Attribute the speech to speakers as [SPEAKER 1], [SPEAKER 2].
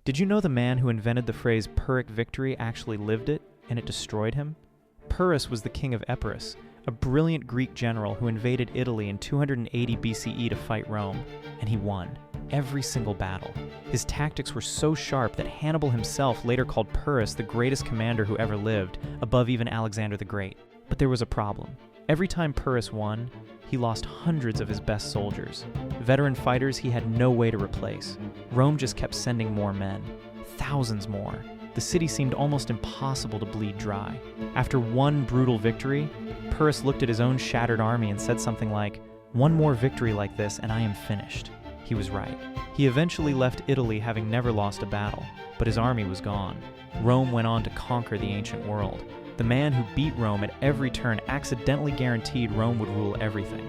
[SPEAKER 1] Did you know the man who invented the phrase Pyrrhic victory actually lived it, and it destroyed him? Pyrrhus was the king of Epirus, a brilliant Greek general who invaded Italy in 280 BCE to fight Rome, and he won every single battle. His tactics were so sharp that Hannibal himself later called Pyrrhus the greatest commander who ever lived, above even Alexander the Great. But there was a problem. Every time Pyrrhus won, he lost hundreds of his best soldiers. Veteran fighters he had no way to replace. Rome just kept sending more men, thousands more. The city seemed almost impossible to bleed dry. After one brutal victory, Pyrrhus looked at his own shattered army and said something like, "One more victory like this and I am finished." He was right. He eventually left Italy having never lost a battle, but his army was gone. Rome went on to conquer the ancient world. The man who beat Rome at every turn accidentally guaranteed Rome would rule everything.